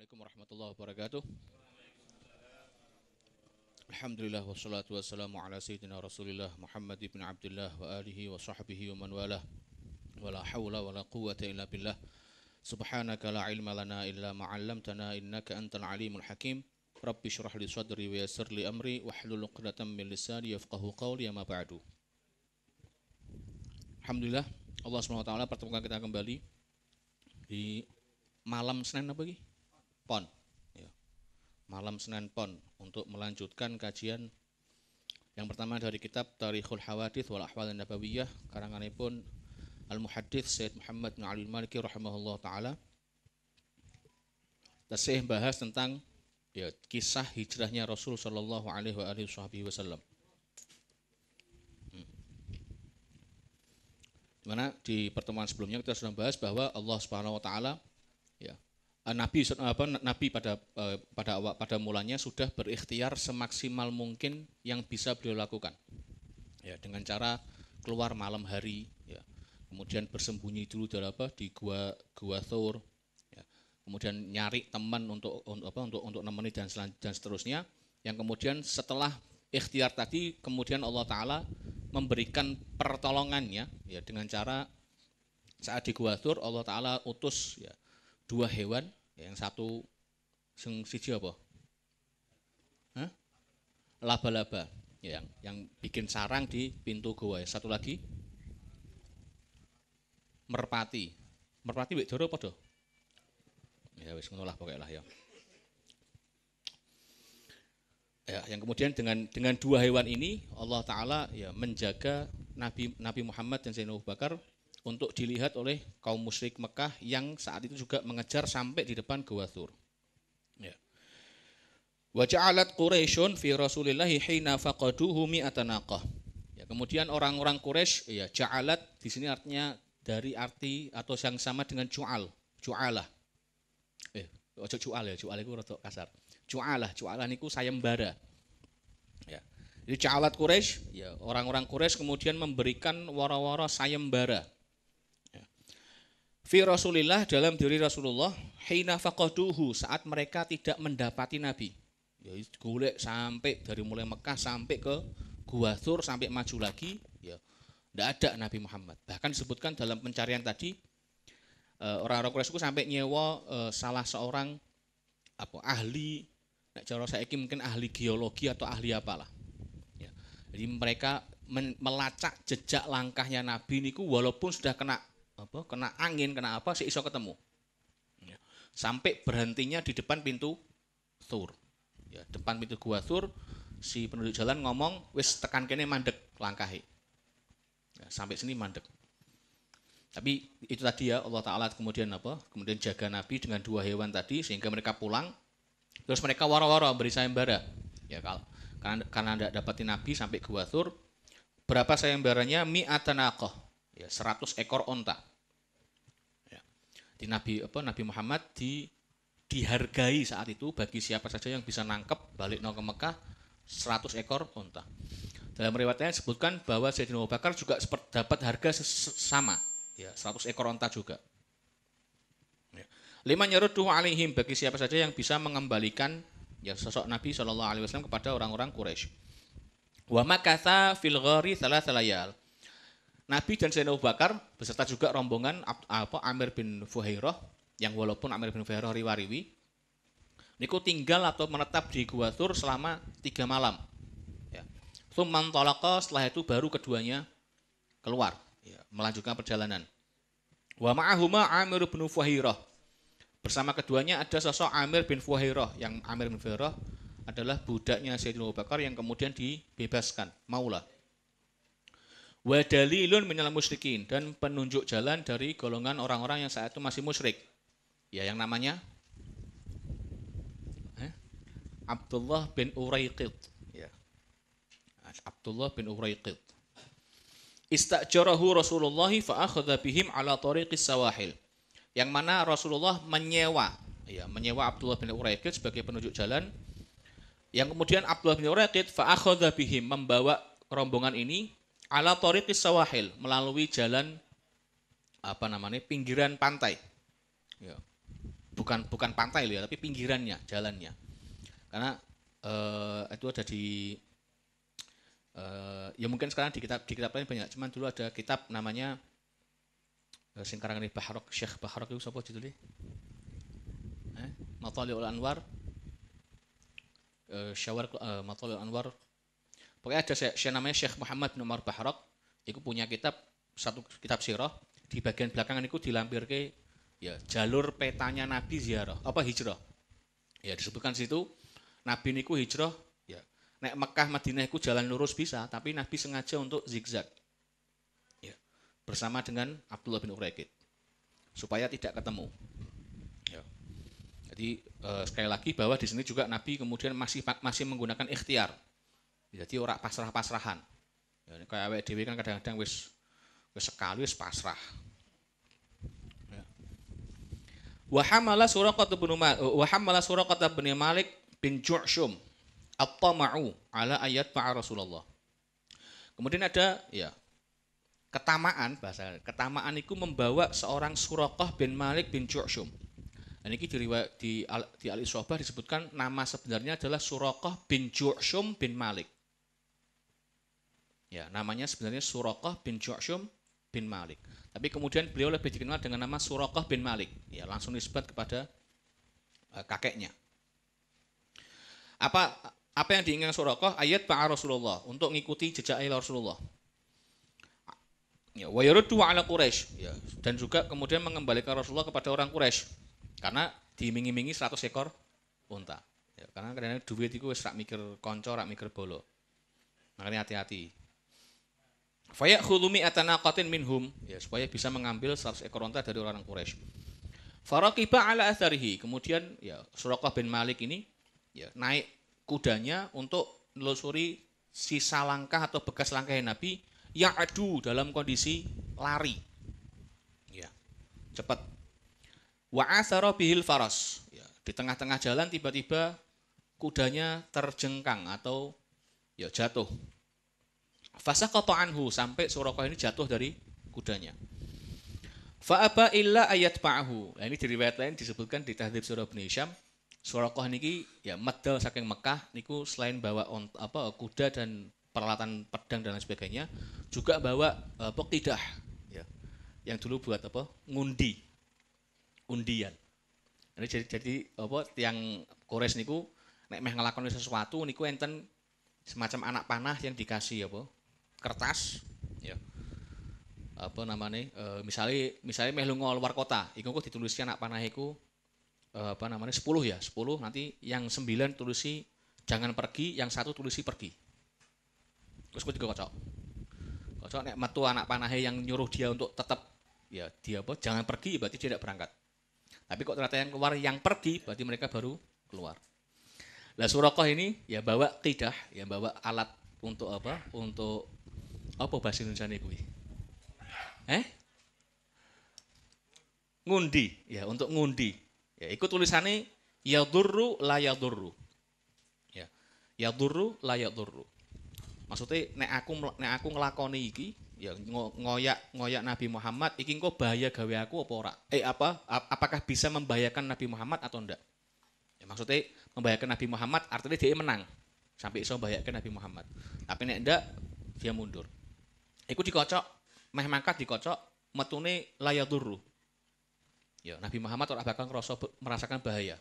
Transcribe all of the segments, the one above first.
Assalamualaikum warahmatullahi wabarakatuh. Alhamdulillah wassalatu wassalamu ala sayyidina Rasulillah Muhammad ibn Abdullah wa alihi wa sahbihi wa man walah. Wala hawla wala quwwata illa billah. Subhanaka la ilma lana illa ma 'allamtana innaka antal alimul hakim. Rabbi shrah li sadri wa yassir li amri wahlul 'uqdatam min lisani yafqahu qawli amma ba'du. Alhamdulillah Allah SWT pertemukan kita kembali di malam Senin apa lagi? Pon. Ya. Malam Senin Pon untuk melanjutkan kajian yang pertama dari kitab Tarikhul Hawadits wal Ahwal Nabawiyah karanganipun Al-Muhaddits Sayyid Muhammad bin Ali Al-Maliki rahimahullah taala. Tasih bahas tentang kisah hijrahnya Rasul sallallahu alaihi wasallam. Dimana di pertemuan sebelumnya kita sudah bahas bahwa Allah Subhanahu wa taala Nabi pada mulanya sudah berikhtiar semaksimal mungkin yang bisa beliau lakukan. Ya, dengan cara keluar malam hari, ya. Kemudian bersembunyi dulu di gua Thur, ya. Kemudian nyari teman untuk nemeni dan seterusnya. Yang kemudian setelah ikhtiar tadi, kemudian Allah Taala memberikan pertolongannya, ya, dengan cara saat di gua Thur Allah Taala utus, ya, dua hewan, yang satu siji apa? Laba-laba, yang bikin sarang di pintu gua. Satu lagi merpati. Merpati wek jero padha. Ya wis ngono lah pokoknya lah ya. Ya, yang kemudian dengan dua hewan ini Allah Taala menjaga Nabi Muhammad dan Sayyidina Abu Bakar untuk dilihat oleh kaum musyrik Mekah yang saat itu juga mengejar sampai di depan Gua Thur. Ya. Wa ja'alat Quraisyun fi Rasulillah hina faqaduhu mi'atan naqah. Ya, kemudian orang-orang Quraisy, ya, ja'alat di sini artinya dari arti atau yang sama dengan ju'alah. Ojo ju'al ya, ju'al itu rada kasar. Ju'alah niku sayembara. Ya. Jadi ja'alat Quraisy, ya, orang-orang Quraisy kemudian memberikan wara-wara sayembara fi Rasulillah dalam diri Rasulullah hina faqaduhu saat mereka tidak mendapati Nabi. Ya golek sampai dari mulai Mekah sampai ke Gua Thur sampai maju lagi, ya tidak ada Nabi Muhammad. Bahkan disebutkan dalam pencarian tadi orang-orang Quraisy itu sampai nyewa salah seorang ahli, nek cara saiki mungkin ahli geologi atau ahli apalah. Ya. Jadi mereka melacak jejak langkahnya Nabi niku walaupun sudah kena angin, kena apa sih iso ketemu. Ya. Sampai berhentinya di depan pintu Thur. Ya, depan pintu Gua Thur, si penduduk jalan ngomong, wis tekan kene mandek langkahe. Ya, sampai sini mandek. Tapi itu tadi ya Allah Taala kemudian Kemudian jaga Nabi dengan dua hewan tadi sehingga mereka pulang. Terus mereka wara-wara beri sayembara. Ya karena tidak dapatin Nabi sampai Gua Thur. Berapa sayembaranya? Mi'atan naqah. Ya, 100 ekor onta. Ya. Di Nabi Muhammad dihargai saat itu bagi siapa saja yang bisa nangkep balik ke Mekah 100 ekor onta. Dalam riwayatnya disebutkan bahwa Sayyidina Abu Bakar juga dapat harga sama, ya, 100 ekor onta juga. Ya. Liman yarudduhu alaihim, bagi siapa saja yang bisa mengembalikan, ya, sosok Nabi SAW kepada orang-orang Quraisy. Wa makatha fil ghari thalath layal. Nabi dan Sayyidina Abu Bakar beserta juga rombongan Amir bin Fuhairah, yang walaupun Amir bin Fuhairah riwariwi niku tinggal atau menetap di Gua Thur selama 3 malam. Ya. Tsumman talaqa, setelah itu baru keduanya keluar, ya, melanjutkan perjalanan. Wa ma'ahuma Amir bin Fuhairah. Bersama keduanya ada sosok Amir bin Fuhairah, yang Amir bin Fuhairah adalah budaknya Sayyidina Abu Bakar yang kemudian dibebaskan, maulah. Wa dalilun minal musyrikin, dan penunjuk jalan dari golongan orang-orang yang saat itu masih musyrik. Ya, yang namanya Abdullah bin Uraiqid. Ya. Abdullah bin Uraiqid. Istajarahu Rasulullah fa akhadha bihim ala tariqis sawahil. Yang mana Rasulullah menyewa Abdullah bin Uraiqid sebagai penunjuk jalan. Yang kemudian Abdullah bin Uraiqid fa akhadha bihim membawa rombongan ini ala tariqis sawahil, melalui jalan pinggiran pantai. Ya. bukan pantai loh ya, tapi pinggirannya, jalannya. Karena itu ada di ya mungkin sekarang di kitab lain banyak, cuman dulu ada kitab namanya sing karangane Bahrok, Syekh Bahrok itu sapa judulnya? Mathaliul Anwar, Mathaliul Anwar. Pokoknya ada Syekh namanya Syekh Muhammad bin Umar Bahrok, itu punya satu kitab sirah, di bagian belakangan itu dilampirke ya jalur petanya Nabi ziarah apa hijrah. Ya disebutkan situ Nabi niku hijrah ya. Nek Mekah Madinah iku jalan lurus bisa, tapi Nabi sengaja untuk zigzag. Ya. Bersama dengan Abdullah bin Uraikid supaya tidak ketemu. Ya. Jadi sekali lagi bahwa di sini juga Nabi kemudian masih menggunakan ikhtiar. Jadi ora pasrah-pasrahan. Ya, kayak awake dhewe kan kadang-kadang wis sekali wis pasrah. Ya. Wa hamala Suraqah bin Malik bin Ju'shum at-tama'u ala ayat ma'a Rasulullah. Kemudian ada ya ketamaan, bahasa ketamaan itu membawa seorang Suraqah bin Malik bin Ju'shum. Dan ini di Al-Isabah disebutkan nama sebenarnya adalah Suraqah bin Ju'shum bin Malik. Ya, namanya sebenarnya Suraqah bin Ju'shum bin Malik. Tapi kemudian beliau lebih dikenal dengan nama Suraqah bin Malik. Ya, langsung nisbat kepada kakeknya. Apa yang diinginkan Suraqah? Ayat ba'a Rasulullah, untuk mengikuti jejak Rasulullah. Ya, wa yaruddu ala Quraisy. Ya, dan juga kemudian mengembalikan Rasulullah kepada orang Quraisy. Karena diiming-imingi 100 ekor unta. Ya, karena kadang-kadang duit itu wis rak mikir kanca, rak mikir bolo. Makanya hati-hati. Fayakhudhu mi'atan naqatin minhum, ya, supaya bisa mengambil 100 ekor unta dari orang Quraisy. Faraqiba ala atharihi, kemudian ya Suraqah bin Malik ini ya naik kudanya untuk menelusuri sisa langkah atau bekas langkah Nabi yang adu dalam kondisi lari. Ya, cepat. Wa athara bihil faras, ya, di tengah-tengah jalan tiba-tiba kudanya terjengkang atau ya jatuh. Fasaqata anhu, sampai Suraqah ini jatuh dari kudanya. Fa aba illa ayat ma'ahu. Nah, ini di riwayat lain disebutkan di Tahdhib Surah Ibnu Hisham, Suraqah niki ya medal saking Mekah niku selain bawa kuda dan peralatan pedang dan lain sebagainya, juga bawa qidah ya. Yang dulu buat undian. Ini jadi tiang Quraisy niku nek meh nglakoni sesuatu niku enten semacam anak panah yang dikasih kertas ya. Misalnya meh lunga luar kota, iku kok dituliskan anak panah iku 10 ya, 10 nanti yang 9 tulisi jangan pergi, yang 1 tulisi pergi. Terus kok dikocok. Kocok nek metu anak panahe yang nyuruh dia untuk tetap ya dia jangan pergi, berarti dia tidak berangkat. Tapi kok ternyata yang keluar yang pergi, berarti mereka baru keluar. Lah Suraqah ini ya bawa qidah, ya bawa alat untuk Untuk bahasa Indonesia ini kuwi? Ngundi, ya untuk ngundi. Ya ikut tulisannya yadurru la yadurru. Ya. Yadurru la yadurru. Maksudnya nek aku nglakoni iki ya ngoyak Nabi Muhammad iki engko bahaya gawe aku apa ora? Apakah bisa membahayakan Nabi Muhammad atau enggak? Ya, maksudnya membahayakan Nabi Muhammad artinya dia menang sampai iso membahayakan Nabi Muhammad. Tapi nek enggak dia mundur. Iku dikocok, meh mangkat dikocok, metune la yadurru. Ya, Nabi Muhammad ora bakal merasakan bahaya.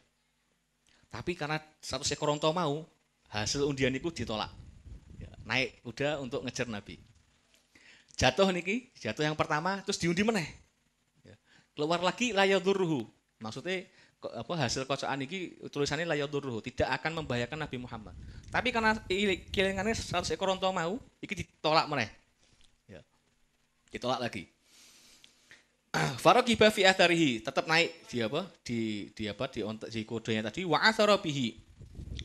Tapi karena 100 ekor unta mau, hasil undian itu ditolak. Ya, naik kuda untuk ngejar Nabi. Jatuh yang pertama terus diundi meneh. Ya, keluar lagi la yadurruhu. Maksudnya hasil kocokan iki tulisannya la yadurruhu, tidak akan membahayakan Nabi Muhammad. Tapi karena kilingane 100 ekor unta mau, iki ditolak meneh. Ya. Ditolak lagi. Faraqiba fi atharihi, tetap naik di kudanya tadi, wa athara bihi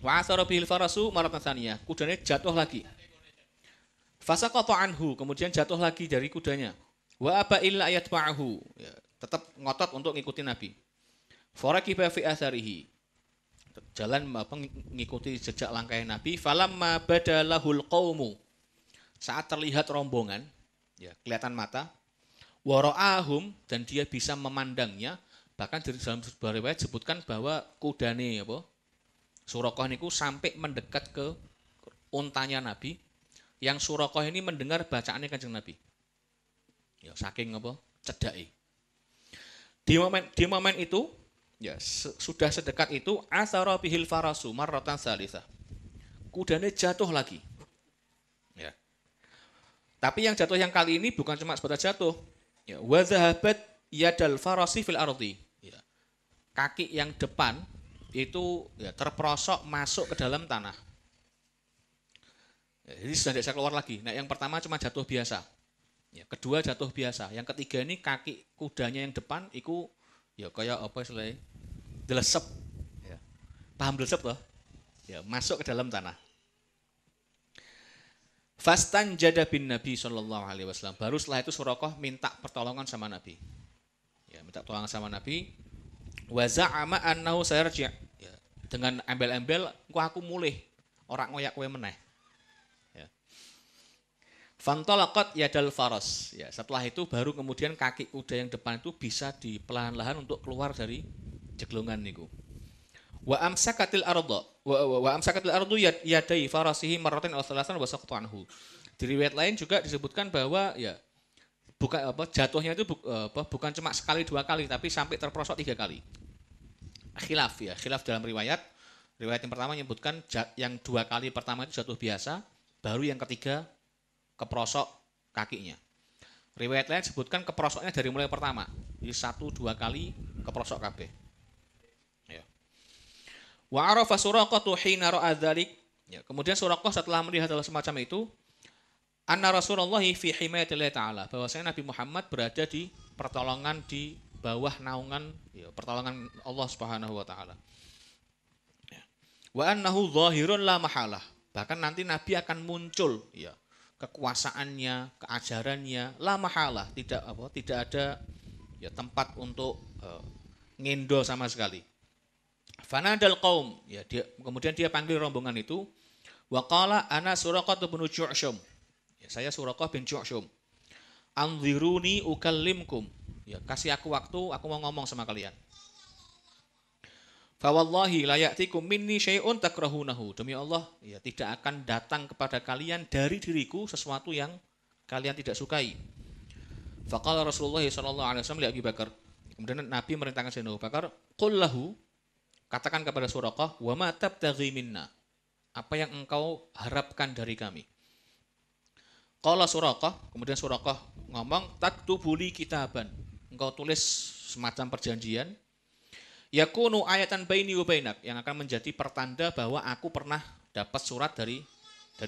al-farasu maratan tsaniyah, kudanya jatuh lagi. Fasaqata anhu, kemudian jatuh lagi dari kudanya. Wa aba illa ayat ma'ahu, ya, tetap ngotot untuk ngikuti Nabi. Faraqiba fi atharihi, jalan mengikuti jejak langkah Nabi. Falamma badalahul qaumu, saat terlihat rombongan, ya kelihatan mata. Wara'ahum, dan dia bisa memandangnya, Bahkan di dalam sebuah riwayat disebutkan bahwa kudane apa? Suraqah niku sampai mendekat ke untanya Nabi, yang Suraqah ini mendengar bacaannya Kanjeng Nabi. Ya saking apa? Cedake. Di momen itu ya sudah sedekat itu asara bihil farasu marratan salitsah. Kudane jatuh lagi. Ya. Tapi yang jatuh yang kali ini bukan cuma sebatas jatuh. Ya, wa zahabat yadal farasi fil ardi. Ya. Kaki yang depan itu ya terperosok masuk ke dalam tanah. Ya, jadi sudah tidak bisa keluar lagi. Nah, yang pertama cuma jatuh biasa. Ya, kedua jatuh biasa. Yang ketiga ini kaki kudanya yang depan itu ya kayak apa istilahnya? Delesep. Ya. Paham delesep loh? Ya, masuk ke dalam tanah. Fastan jada bin Nabi sallallahu alaihi wasallam. Baru setelah itu Suraqah minta pertolongan sama Nabi. Ya, minta pertolongan sama Nabi. Wa za'ama annahu sayarji'. Ya, dengan embel-embel aku mulih, ora ngoyak kowe meneh. Fantalaqat yadal faras. Ya, setelah itu baru kemudian kaki kuda yang depan itu bisa diperlahan-lahan untuk keluar dari jeglongan niku. Wa amsakatil arda. Wa amsakatil ardu yadai farasihi marratain aw thalathatan wa saqata anhu. Di riwayat lain juga disebutkan bahwa ya bukan apa jatuhnya itu bukan cuma sekali dua kali tapi sampai terperosok 3 kali. Khilaf dalam riwayat. Riwayat yang pertama menyebutkan yang 2 kali pertama itu jatuh biasa, baru yang ketiga keprosok kakinya. Riwayat lain sebutkan keprosoknya dari mulai pertama. Jadi 1-2 kali keprosok kabeh. Ya. Wa arafa Suraqatu hina ra'a dzalik. Ya, kemudian Suraqah setelah melihat hal semacam itu, anna Rasulullah fi himayatillah taala, bahwasanya Nabi Muhammad berada di pertolongan di bawah naungan ya, pertolongan Allah Subhanahu wa taala. Ya. Wa annahu zahirun la mahalah. Bahkan nanti Nabi akan muncul ya kekuasaannya, keajarannya, la mahalah, tidak ada ya tempat untuk ngendo sama sekali. Fanadal qaum, ya kemudian dia panggil rombongan itu, wa qala ana Suraqah bin Ju'shum. Ya, saya Suraqah bin Ju'shum. Anziruni ukallimkum. Ya, kasih aku waktu, aku mau ngomong sama kalian. Fa wallahi la ya'tikum minni syai'un takrahunahu. Demi Allah, ya tidak akan datang kepada kalian dari diriku sesuatu yang kalian tidak sukai. Faqala Rasulullah sallallahu alaihi wasallam li Abi Bakar. Kemudian Nabi merintahkan Sayyidina Abu Bakar, "Qul lahu," katakan kepada Suraqah, "wa ma tabtaghi minna." Apa yang engkau harapkan dari kami? Qala Suraqah, kemudian Suraqah ngomong, "Taktubuli kitaban." Engkau tulis semacam perjanjian. Yakunu ayatan baini wa bainak, yang akan menjadi pertanda bahwa aku pernah dapat surat dari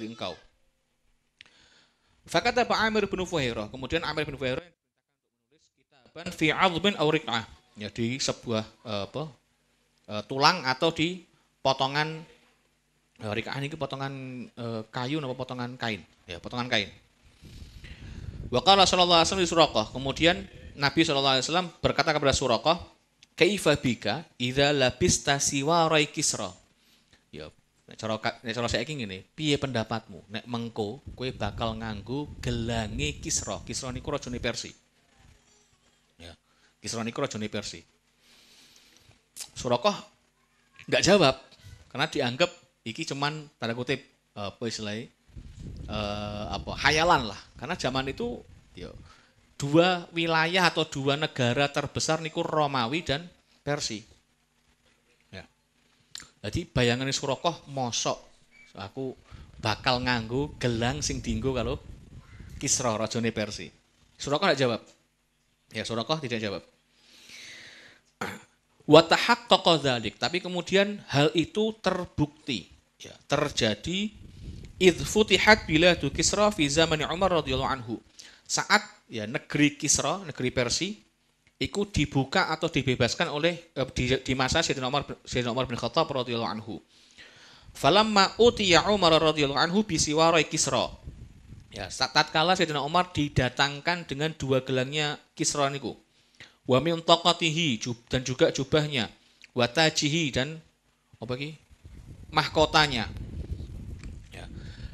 engkau. Fakata Pak Amir bin Fuhairah, kemudian Amir bin Fuhairah menulis kitaban fi 'adbin aw riq'ah, ya di sebuah tulang atau di potongan riq'ah ini potongan kayu atau potongan kain, ya potongan kain. Wa qala sallallahu alaihi wasallam Suraqah, kemudian Nabi sallallahu alaihi wasallam berkata kepada Suraqah, kaifa bika idza labista siwarai Kisra. Ya, nek cara saiki ngene, piye pendapatmu nek mengko kowe bakal nganggo gelange Kisra. Kisra niku rajane Persia. Ya, Kisra niku rajane Persia. Suraqah enggak jawab karena dianggap iki cuman tanda kutip apa istilahnya hayalan lah. Karena zaman itu ya 2 wilayah atau 2 negara terbesar niku Romawi dan Persia. Ya. Jadi bayangan Suraqah mosok aku bakal nganggo gelang sing dienggo kalau Kisra rajane Persia. Suraqah tidak jawab. Ya, Suraqah tidak jawab. Wa tahaqqaqa dzalik, tapi kemudian hal itu terbukti, ya, terjadi idz futihat biladu Kisra fi zaman Umar radhiyallahu anhu. Saat ya negeri Kisra, negeri Persia itu dibuka atau dibebaskan oleh di masa Sayyidina Umar bin Khattab radhiyallahu anhu. Falamma utiya Umar radhiyallahu anhu bi siwarai Kisra. Ya, tatkala Sayyidina Umar didatangkan dengan 2 gelangnya Kisra niku. Wa min taqatihi, dan juga jubahnya, wa tajihi, dan apa iki? Mahkotanya.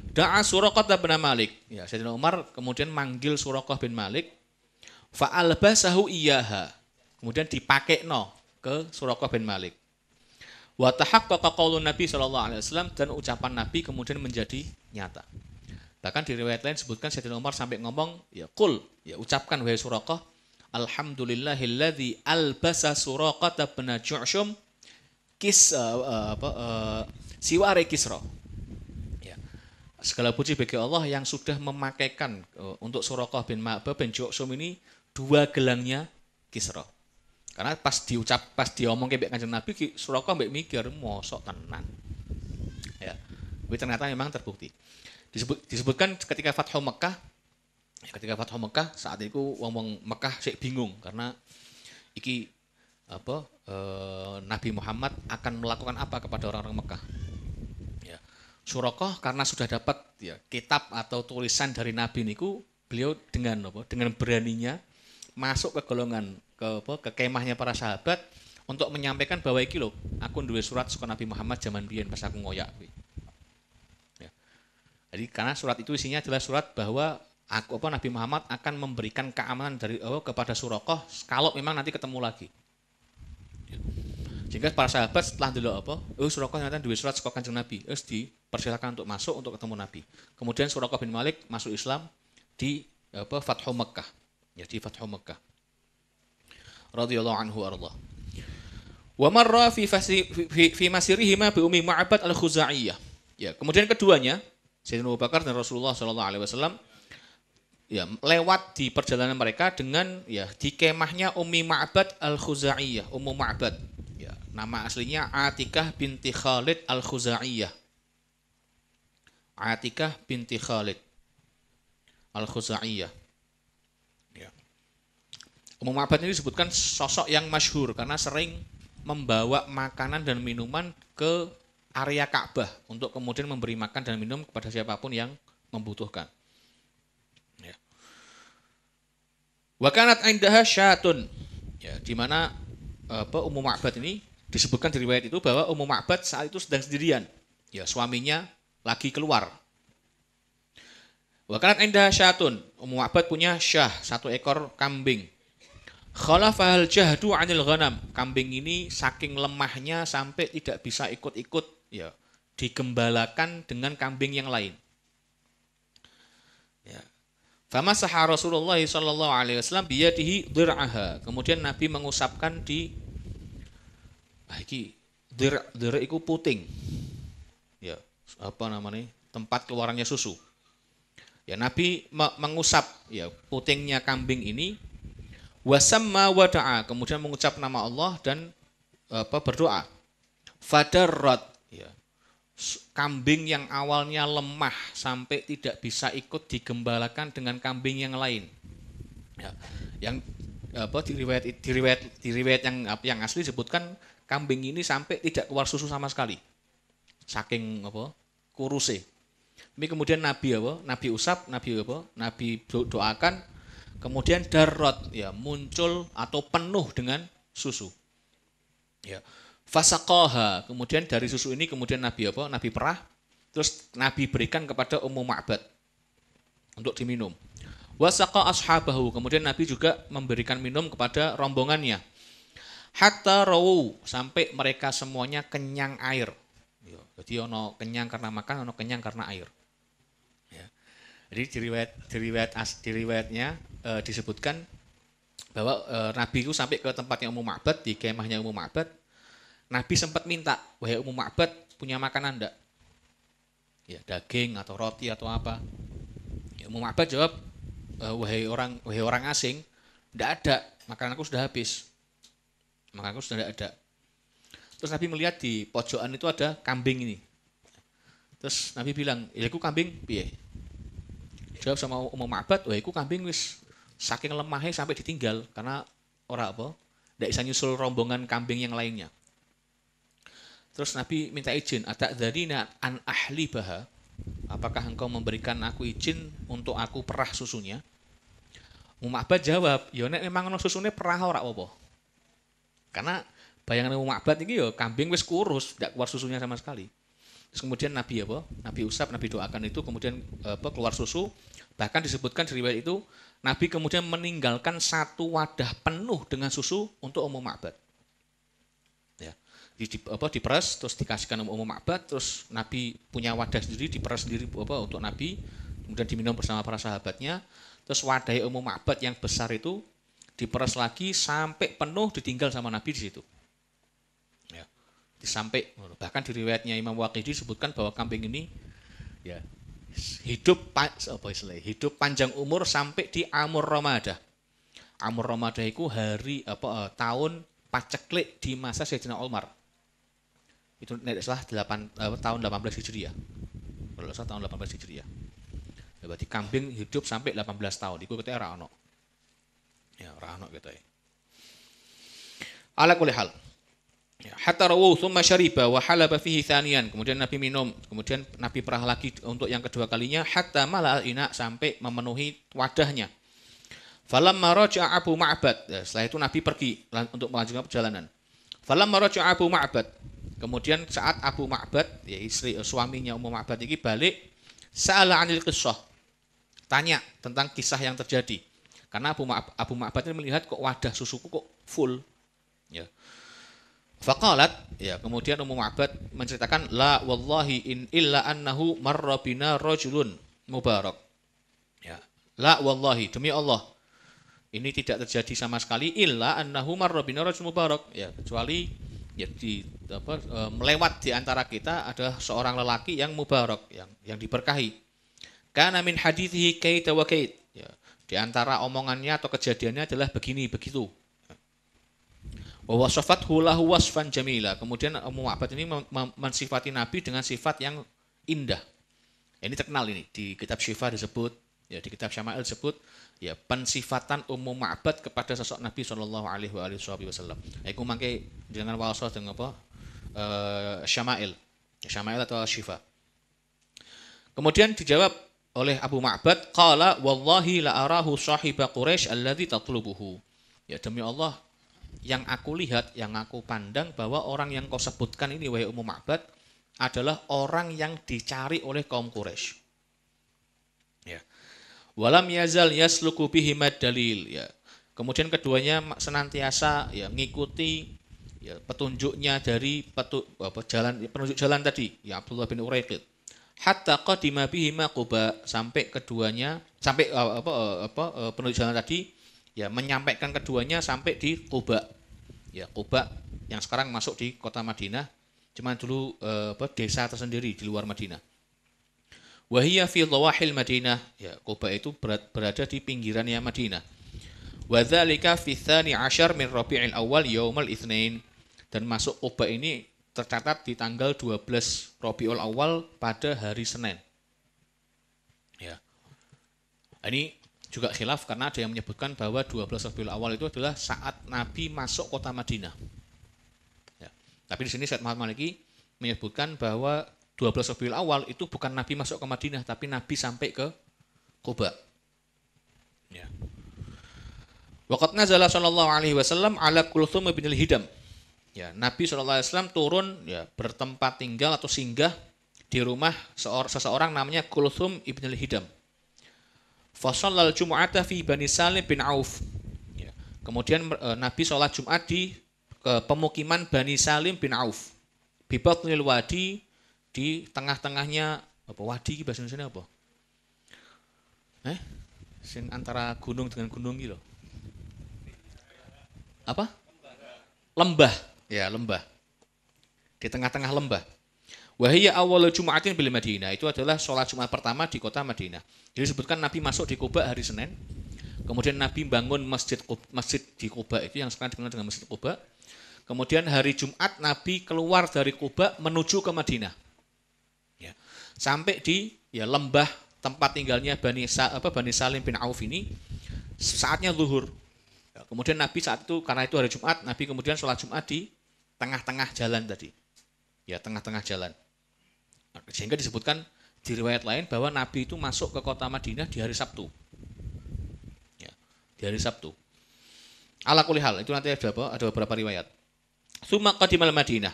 Da'a Suraqah bin Malik. Ya, Sayyidina Umar kemudian manggil Suraqah bin Malik. Fa'albasahu iyyaha. kemudian dipakekno ke Suraqah bin Malik. Wa tahaqqaqa qaulun Nabi sallallahu alaihi wasallam, dan ucapan Nabi kemudian menjadi nyata. Bahkan di riwayat lain sebutkan Sayyidina Umar sampai ngomong, ya qul, ya ucapkan wahai Suraqah, alhamdulillahilladzi albasa Suraqah bin Ju'shum siware Kisra. Ya. Segala puji bagi Allah yang sudah memakaikan untuk Suraqah bin Ju'shum ini dua gelangnya Kisra. Karena pas diomong kayak Kanjeng Nabi, Suraqah mbek mikir mosok tenan. Ya. Tapi ternyata memang terbukti. Disebutkan ketika Fathu Mekah, saat itu wong Mekah sik bingung karena iki Nabi Muhammad akan melakukan apa kepada orang-orang Mekah. Ya. Suraqah karena sudah dapat ya kitab atau tulisan dari Nabi niku, beliau dengan beraninya masuk ke golongan ke kemahnya para sahabat untuk menyampaikan bahwa iki lho, aku duwe surat saka Nabi Muhammad zaman biyen pas aku ngoyak. Ya. Jadi karena surat itu isinya adalah surat bahwa Nabi Muhammad akan memberikan keamanan kepada Suraqah kalau memang nanti ketemu lagi. Ya. Sehingga para sahabat setelah dulu Suraqah ternyata duwe surat saka Kanjeng Nabi, wis dipersilakan untuk masuk untuk ketemu Nabi. Kemudian Suraqah bin Malik masuk Islam di Fathu Mekah. Ya, di Fathu Mekah. Radhiyallahu anhu arda. Wa marra fi masirihima bi Ummi Ma'bad al-Khuzaiyah. Ya, kemudian keduanya Sayyidina Abu Bakar dan Rasulullah sallallahu alaihi wasallam ya lewat di perjalanan mereka dengan ya di kemahnya Ummi Ma'bad al-Khuzaiyah, Ummu Ma'bad. Ya, nama aslinya Atikah binti Khalid al-Khuzaiyah. Atikah binti Khalid al-Khuzaiyah. Ummu Ma'bad ini disebutkan sosok yang masyhur karena sering membawa makanan dan minuman ke area Ka'bah untuk kemudian memberi makan dan minum kepada siapapun yang membutuhkan. Ya. Wa kanat indaha syatun. Ya, di mana Ummu Ma'bad ini disebutkan di riwayat itu bahwa Ummu Ma'bad saat itu sedang sendirian. Ya, suaminya lagi keluar. Wa kanat indaha syatun. Ummu Ma'bad punya syah, satu ekor kambing. Khalafahal jahdu 'anil ghanam. Kambing ini saking lemahnya sampai tidak bisa ikut-ikut ya, digembalakan dengan kambing yang lain. Ya. Famasaha Rasulullah sallallahu alaihi wasallam biyadihi dir'aha. Kemudian Nabi mengusapkan di dir iku puting. Ya, tempat keluarannya susu. Ya, Nabi mengusap ya putingnya kambing ini. Wasamma wada'a, kemudian mengucap nama Allah dan berdoa. Fadarrat, ya, kambing yang awalnya lemah sampai tidak bisa ikut digembalakan dengan kambing yang lain. Ya, yang di riwayat yang asli disebutkan kambing ini sampai tidak keluar susu sama sekali. Saking kuruse. Ini kemudian Nabi usap, Nabi doakan. Kemudian darrot ya muncul atau penuh dengan susu. Ya. Fasaqaha, kemudian dari susu ini kemudian Nabi perah, terus Nabi berikan kepada Ummu Ma'bad untuk diminum. Wasaqa ashabahu, kemudian Nabi juga memberikan minum kepada rombongannya. Hatta rawu, sampai mereka semuanya kenyang air. Ya, jadi ono kenyang karena makan, ono kenyang karena air. Jadi di riwayatnya disebutkan bahwa Nabi itu sampai ke tempatnya Ummu Ma'bad, di kemahnya Ummu Ma'bad. Nabi sempat minta, wahai Ummu Ma'bad, punya makanan enggak? Ya, daging atau roti atau apa? Ya, Ummu Ma'bad jawab, wahai orang asing, enggak ada, makananku sudah habis. Makananku sudah enggak ada. Terus Nabi melihat di pojokan itu ada kambing ini. Terus Nabi bilang, "Ya iku kambing piye?" Jawab sama Ummu Ma'bad, wah iku kambing wis saking lemahnya sampai ditinggal karena ndak bisa nyusul rombongan kambing yang lainnya. Terus Nabi minta izin, atadzarina an ahlibaha, apakah engkau memberikan aku izin untuk aku perah susunya? Ummu Ma'bad jawab, ya nek memang ono susune perah ora apa-apa. Karena bayangan Ummu Ma'bad iki ya kambing wis kurus, ndak keluar susunya sama sekali. Terus kemudian Nabi apa? Nabi usap, Nabi doakan itu, kemudian keluar susu. Bahkan disebutkan di riwayat itu Nabi kemudian meninggalkan satu wadah penuh dengan susu untuk Ummu Ma'bad. Ya. Diperas terus dikasihkan Ummu Ma'bad, terus Nabi punya wadah sendiri, diperas sendiri untuk Nabi, kemudian diminum bersama para sahabatnya. Terus wadah Ummu Ma'bad yang besar itu diperas lagi sampai penuh, ditinggal sama Nabi di situ. Ya. Sampai bahkan di riwayatnya Imam Waqidi disebutkan bahwa kambing ini ya hidup panjang umur sampai di Amur Ramadah. Amur Ramadah itu tahun paceklik di masa Sayyidina Umar. Itu tidak salah tahun 18 Hijriah. Kalau salah tahun 18 Hijriah. Ya, berarti kambing hidup sampai 18 tahun. Iku ketika ora ono. Ya, ora ono gitu ya. Ala kulli hal. Ya, hatta rawu thumma syariba wa halaba fihi thaniyan. Kemudian Nabi minum, kemudian Nabi perah lagi untuk yang kedua kalinya hatta mala'al ina, sampai memenuhi wadahnya. Falamma raja'a Abu Ma'bad. Ya, setelah itu Nabi pergi untuk melanjutkan perjalanan. Falamma raja'a Abu Ma'bad. Kemudian saat Abu Ma'bad, ya suaminya Ummu Ma'bad ini balik, sa'ala 'anil qissah. Tanya tentang kisah yang terjadi. Karena Abu Ma'bad ini melihat kok wadah susuku kok full. Ya. Faqalat, ya, kemudian Ummu Ma'bad menceritakan, la wallahi in illa annahu marra bina rajulun mubarak. Ya. La wallahi, demi Allah, ini tidak terjadi sama sekali illa annahu marra bina rajulun mubarak. Ya, kecuali ya melewat di antara kita adalah seorang lelaki yang mubarak, yang diberkahi. Kana min hadithihi kaita wa kait. Ya, di antara omongannya atau kejadiannya adalah begini begitu. Wa wasafathu lahu wasfan jamila. Kemudian Ummu Ma'bad ini mensifati Nabi dengan sifat yang indah. Ini terkenal ini di kitab Syifa disebut, ya di kitab Syama'il disebut, ya pensifatan Ummu Ma'bad kepada sosok Nabi sallallahu alaihi wasallam. Iku mangke dengan wasaf dengan apa? Syama'il. Syama'il atau Syifa. Kemudian dijawab oleh Abu Ma'bad, qala wallahi la arahu sahiba Quraisy alladzi tatlubuhu. Ya, demi Allah, yang aku lihat, yang aku pandang bahwa orang yang kau sebutkan ini wahai Ummu Ma'bad adalah orang yang dicari oleh kaum Quraisy. Ya. Walam yazal yasluku bihi dalil, ya. Kemudian keduanya senantiasa ya ngikuti ya petunjuknya dari penunjuk jalan tadi, ya Abdullah bin Uraiqid. Hatta qadima bihima Quba, sampai keduanya penunjuk jalan tadi ya menyampaikan keduanya sampai di Quba. Ya, Quba yang sekarang masuk di kota Madinah, cuman dulu desa tersendiri di luar Madinah. Wa hiya fi dhawahil Madinah. Ya, Quba itu berada di pinggirannya Madinah. Wa dzalika fi tsani 'asyar min Rabi'il Awal yaumul Itsnain. Dan masuk Quba ini tercatat di tanggal 12 Rabiul Awal pada hari Senin. Ya. Ini juga khilaf karena ada yang menyebutkan bahwa 12 Rabiul Awal itu adalah saat Nabi masuk kota Madinah. Ya. Tapi di sini Syekh Muhammad Maliki menyebutkan bahwa 12 Rabiul Awal itu bukan Nabi masuk ke Madinah, tapi Nabi sampai ke Quba. Ya. Waqat nazala sallallahu alaihi wasallam ala Kulthum bin al-Hidam. Ya, Nabi SAW turun ya bertempat tinggal atau singgah di rumah seseorang namanya Kulthum ibn al-Hidam. Fasallal Jum'ata fi Bani Salim bin Auf. Ya. Kemudian Nabi sholat Jumat di pemukiman Bani Salim bin Auf. Bibatnil wadi, di tengah-tengahnya apa wadi bahasa Indonesia apa? Sing antara gunung dengan gunung gitu. Apa? Lembah. Ya, lembah. Di tengah-tengah lembah. Wahiyya awal Jum'atin bil Madinah. Itu adalah sholat Jumat pertama di kota Madinah. Jadi disebutkan Nabi masuk di Quba hari Senin. Kemudian Nabi bangun masjid di Quba itu yang sekarang dikenal dengan Masjid Quba. Kemudian hari Jumat Nabi keluar dari Quba menuju ke Madinah. Ya. Sampai di ya lembah tempat tinggalnya Bani Salim bin Auf ini saatnya zuhur. Ya, kemudian Nabi saat itu karena itu hari Jumat, Nabi kemudian sholat Jumat di tengah-tengah jalan tadi. Ya, tengah-tengah jalan. Sehingga disebutkan di riwayat lain bahwa Nabi itu masuk ke kota Madinah di hari Sabtu. Ya, di hari Sabtu. Ala kulli hal, itu nanti ada beberapa riwayat. Tsumma qadimal Madinah.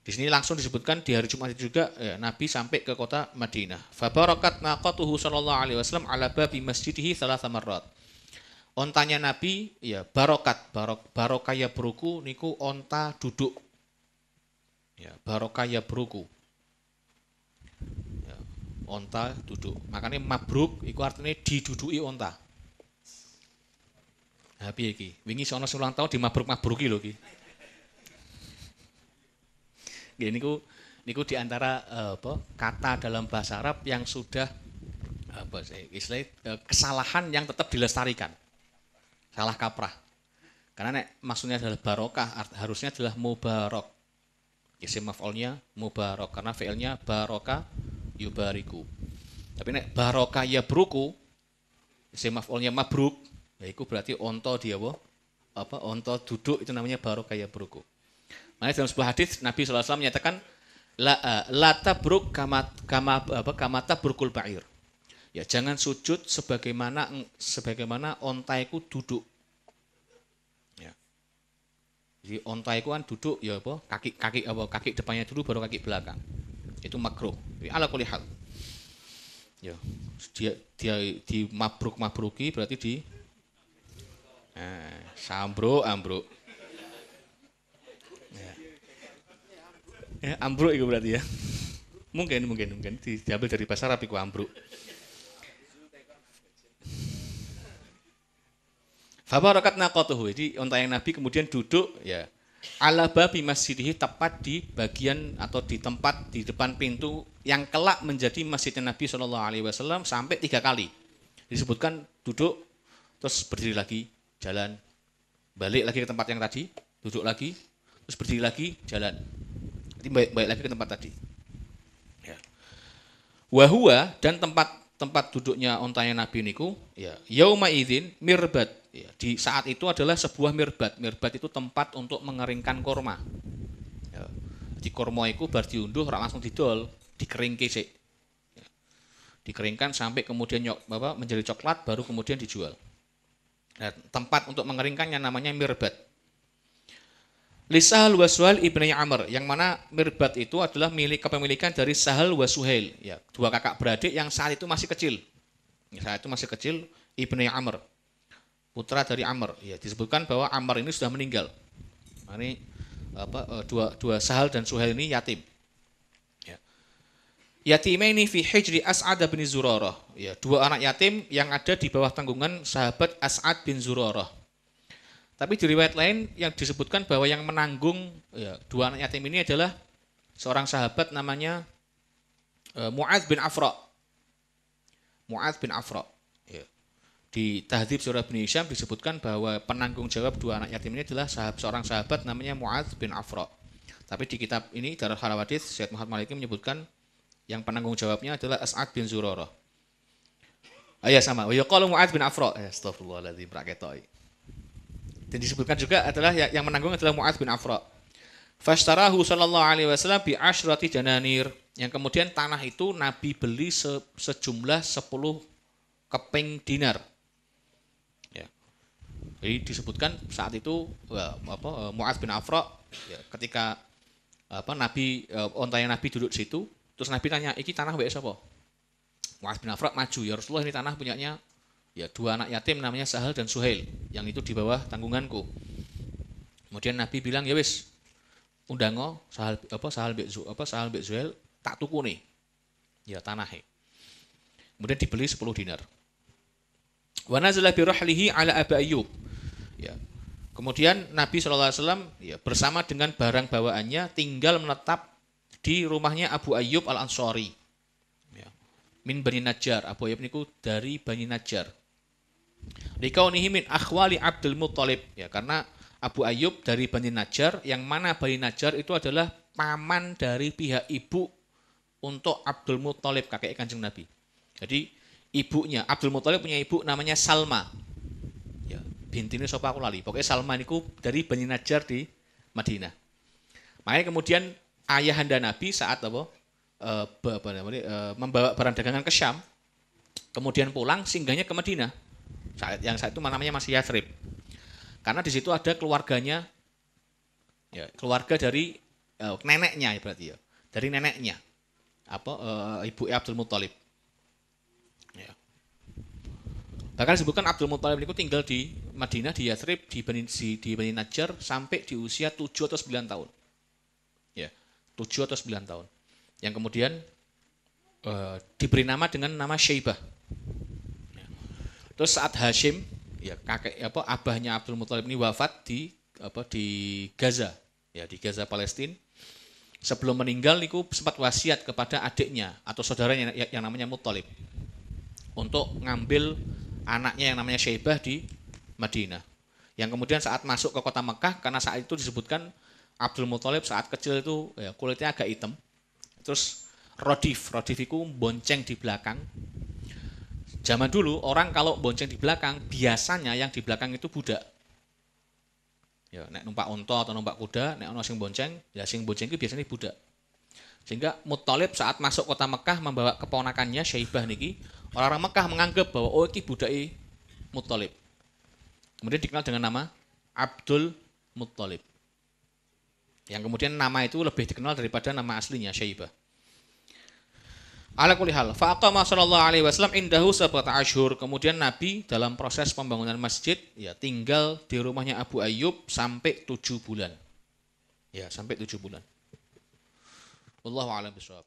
Di sini langsung disebutkan di hari Jumat itu juga ya, Nabi sampai ke kota Madinah. Fa barakat naqatuhu sallallahu alaihi wasallam ala babi masjidihi thalatha marrat. Ontanya Nabi ya barokah ya bruku niku onta duduk. Ya, barokah ya bruku. Ya, onta duduk. Makanya mabruk iku artinya diduduki onta. Nah, piye iki? Wingi sono ulang tahun di mabruk-mabruki lho iki. Nggih niku di antara kata dalam bahasa Arab yang sudah kesalahan yang tetap dilestarikan. Salah kaprah. Karena maksudnya adalah barokah, harusnya adalah mubarak. Isim maf'ulnya mubarak karena fi'ilnya barokah yubariku. Tapi nek barokah ya bruku, isim maf'ulnya mabruk, ya itu berarti onto dia onto duduk itu namanya barokah ya bruku. Makanya dalam sebuah hadis Nabi SAW menyatakan la tabruk kama tabrukul ba'ir. Ya jangan sujud sebagaimana ontaiku duduk. Ya. Jadi ontaiku kan duduk ya kaki depannya dulu baru kaki belakang. Itu makruh. Ala kulli hal. Ya. Dia di mabruki berarti di ambruk. Ya, ambruk itu berarti ya. Mungkin diambil dari bahasa Arab itu ambruk. Fabarakat naqatuhu. Jadi onta yang Nabi kemudian duduk ya ala babi masjidihi tepat di bagian atau di tempat di depan pintu yang kelak menjadi masjidnya Nabi SAW sampai 3 kali. Disebutkan duduk terus berdiri lagi, jalan, balik lagi ke tempat yang tadi, duduk lagi, terus berdiri lagi, jalan. Jadi baik lagi ke tempat tadi. Ya. Wahua dan tempat duduknya ontanya Nabi niku ya yauma idzin mirbat. Ya, di saat itu adalah sebuah mirbat. Mirbat itu tempat untuk mengeringkan korma. Ya. Jadi korma itu bar diunduh ora langsung didol, dikeringke sik. Ya. Dikeringkan sampai kemudian menjadi coklat baru kemudian dijual. Nah, tempat untuk mengeringkannya namanya mirbat. Lisahal wa Suhail ibni Amr, yang mana mirbat itu adalah milik kepemilikan dari Sahal wa Suhail, ya, 2 kakak beradik yang saat itu masih kecil. Ya, saat itu masih kecil, ibni Amr, putra dari Amr. Ya, disebutkan bahwa Amr ini sudah meninggal. Ini dua Sahal dan Suhail ini yatim. Ya. Yatimaini fi hijri As'ad bin Zurarah. Ya, 2 anak yatim yang ada di bawah tanggungan sahabat As'ad bin Zurarah. Tapi di riwayat lain yang disebutkan bahwa yang menanggung ya, 2 anak yatim ini adalah seorang sahabat namanya Mu'adz bin Afra. Mu'adz bin Afra. Ya. Di Tahdzib Surah Ibnu Hisham disebutkan bahwa penanggung jawab 2 anak yatim ini adalah seorang sahabat namanya Mu'adz bin Afra. Tapi di kitab ini Darul Hawadits Syekh Muhammad Maliki menyebutkan yang penanggung jawabnya adalah As'ad bin Zurarah. Ya sama. Wa yaqalu Mu'adz bin Afra. Astagfirullahaladzim raketoi. Dan disebutkan juga adalah yang menanggung adalah Mu'adz bin Afra. Fashtarahu sallallahu alaihi wasallam bi asyrati dananir. Yang kemudian tanah itu Nabi beli sejumlah 10 keping dinar. Ya. Jadi disebutkan saat itu Mu'adz bin Afra ya, ketika Nabi ontanya Nabi duduk di situ, terus Nabi tanya, "Iki tanah mbek sapa?" Mu'adz bin Afra maju, "Ya Rasulullah, ini tanah punyanya ya 2 anak yatim namanya Sahal dan Suhail yang itu di bawah tanggunganku." Kemudian Nabi bilang, "Ya wis, undango Sahal mbek Suhail tak tuku nih." Ya tanahnya. Kemudian dibeli 10 dinar. Wa nazala bi rahlihi ala Abi Ayyub. Ya. Kemudian Nabi SAW ya, bersama dengan barang bawaannya tinggal menetap di rumahnya Abu Ayyub Al-Ansari. Ya. Min Bani Najjar, Abu Ayyub niku dari Bani Najjar. Likaunihi min akhwali Abdul Muttalib, ya, karena Abu Ayyub dari Bani Najjar, yang mana Bani Najjar itu adalah paman dari pihak ibu untuk Abdul Muttalib, kakek Kanjeng Nabi. Jadi ibunya Abdul Muttalib punya ibu namanya Salma. Ya, bintine sapa aku lali. Pokoknya Salma niku dari Bani Najjar di Madinah. Makanya kemudian ayahanda Nabi saat membawa barang dagangan ke Syam, kemudian pulang singgahnya ke Madinah. Saat itu namanya masih Yathrib. Karena di situ ada keluarganya, ya, keluarga dari neneknya ya berarti ya. Dari neneknya. Ibu Abdul Muthalib. Ya. Bahkan disebutkan Abdul Muthalib itu tinggal di Madinah, di Yathrib, di Bani Najjar sampai di usia 7 atau 9 tahun. Ya, 7 atau 9 tahun. Yang kemudian diberi nama dengan nama Syaibah. Ya. Terus saat Hashim, ya abahnya Abdul Muthalib ini wafat di Gaza, ya di Gaza Palestina. Sebelum meninggal niku sempat wasiat kepada adiknya atau saudaranya yang namanya Muthalib untuk ngambil anaknya yang namanya Syaibah di Madinah. Yang kemudian saat masuk ke kota Mekah, karena saat itu disebutkan Abdul Muthalib saat kecil itu ya, kulitnya agak hitam. Terus rodif itu bonceng di belakang. Zaman dulu orang kalau bonceng di belakang, biasanya yang di belakang itu budak. Ya, nek numpak unta atau numpak kuda, nek ono sing bonceng, ya sing bonceng itu biasanya budak. Sehingga Muthalib saat masuk kota Mekah membawa keponakannya Syaibah niki, orang-orang Mekah menganggap bahwa oh iki budake Muthalib. Kemudian dikenal dengan nama Abdul Muthalib. Yang kemudian nama itu lebih dikenal daripada nama aslinya Syaibah. Ala kulli hal, fa aqama sallallahu alaihi wasallam indahu sab'ata asyhur. Kemudian Nabi dalam proses pembangunan masjid ya tinggal di rumahnya Abu Ayyub sampai 7 bulan. Ya, sampai 7 bulan. Wallahu a'lam bishawab.